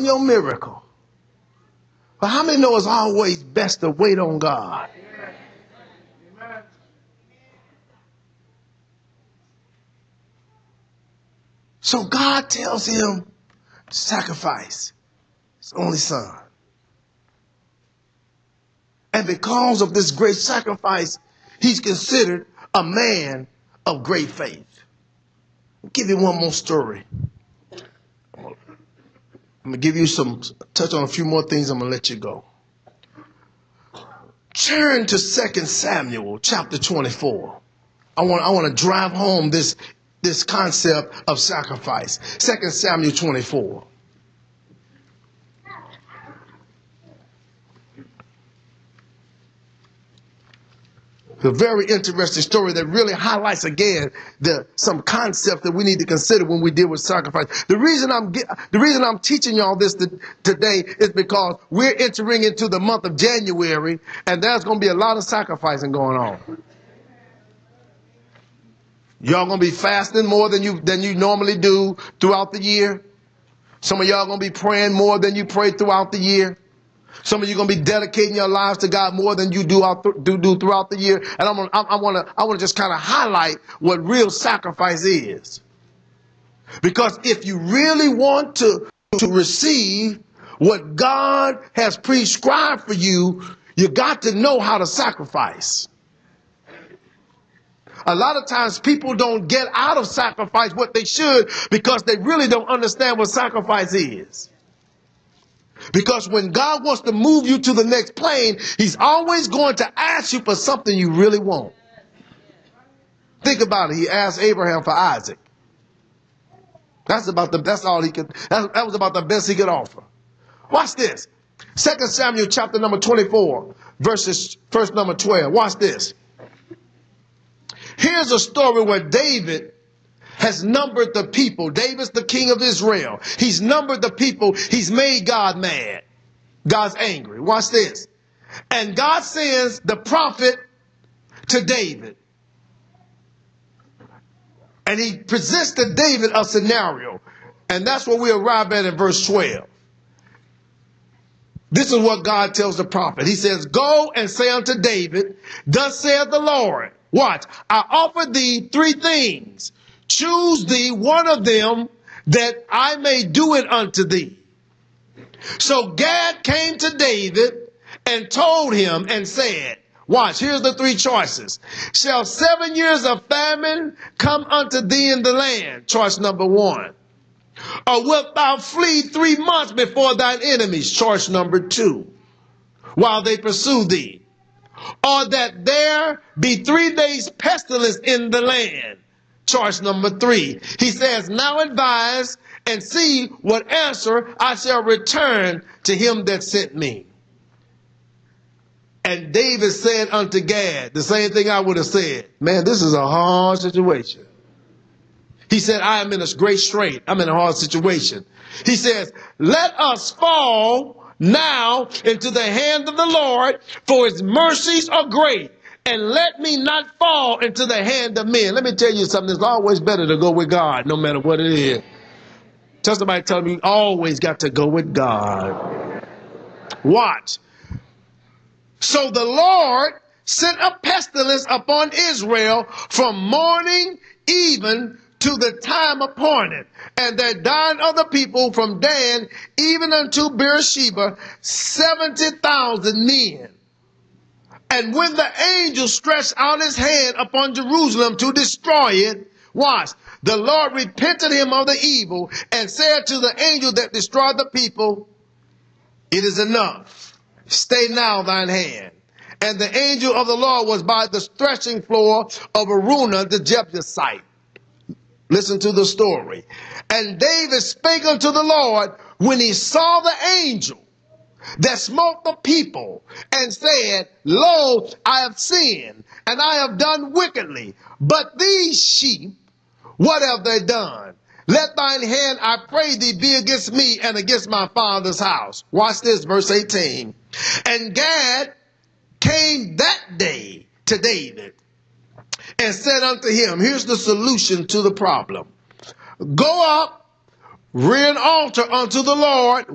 working your miracle. But how many know it's always best to wait on God? So God tells him to sacrifice his only son. And because of this great sacrifice, he's considered a man of great faith. I'll give you one more story. I'm going to give you touch on a few more things. I'm going to let you go. Turn to 2 Samuel chapter 24. I want to drive home this concept of sacrifice. 2 Samuel 24. A very interesting story that really highlights again some concept that we need to consider when we deal with sacrifice. The reason I'm teaching y'all this today is because we're entering into the month of January, and there's going to be a lot of sacrificing going on. Y'all going to be fasting more than you normally do throughout the year. Some of y'all going to be praying more than you pray throughout the year. Some of you are going to be dedicating your lives to God more than you do throughout the year. And I want to just kind of highlight what real sacrifice is. Because if you really want to receive what God has prescribed for you, you got to know how to sacrifice. A lot of times people don't get out of sacrifice what they should because they really don't understand what sacrifice is. Because when God wants to move you to the next plane, he's always going to ask you for something you really want. Think about it. He asked Abraham for Isaac. That was about the best he could offer. Watch this. 2 Samuel chapter number 24, verse number 12. Watch this. Here's a story where David has numbered the people. David's the king of Israel. He's numbered the people. He's made God mad. God's angry. Watch this. And God sends the prophet to David. And he presents to David a scenario. And that's what we arrive at in verse 12. This is what God tells the prophet. He says, go and say unto David, thus saith the Lord. Watch. I offer thee three things. Choose thee one of them that I may do it unto thee. So Gad came to David and told him and said, watch, here's the three choices. Shall 7 years of famine come unto thee in the land? Choice number one. Or wilt thou flee 3 months before thine enemies? Choice number two. While they pursue thee. Or that there be 3 days pestilence in the land? Choice number three. He says, now advise and see what answer I shall return to him that sent me. And David said unto Gad, the same thing I would have said. Man, this is a hard situation. He said, I am in a great strait. I'm in a hard situation. He says, let us fall now into the hand of the Lord, for his mercies are great. And let me not fall into the hand of men. Let me tell you something. It's always better to go with God, no matter what it is. Tell somebody, tell me, you always got to go with God. Watch. So the Lord sent a pestilence upon Israel from morning even to the time appointed. And there died of the people from Dan even unto Beersheba 70,000 men. And when the angel stretched out his hand upon Jerusalem to destroy it, watch, the Lord repented him of the evil and said to the angel that destroyed the people, it is enough. Stay now thine hand. And the angel of the Lord was by the threshing floor of Araunah the Jebusite. Listen to the story. And David spake unto the Lord when he saw the angel that smote the people, and said, lo, I have sinned, and I have done wickedly. But these sheep, what have they done? Let thine hand, I pray thee, be against me and against my father's house. Watch this, verse 18. And Gad came that day to David and said unto him, here's the solution to the problem. Go up, rear an altar unto the Lord.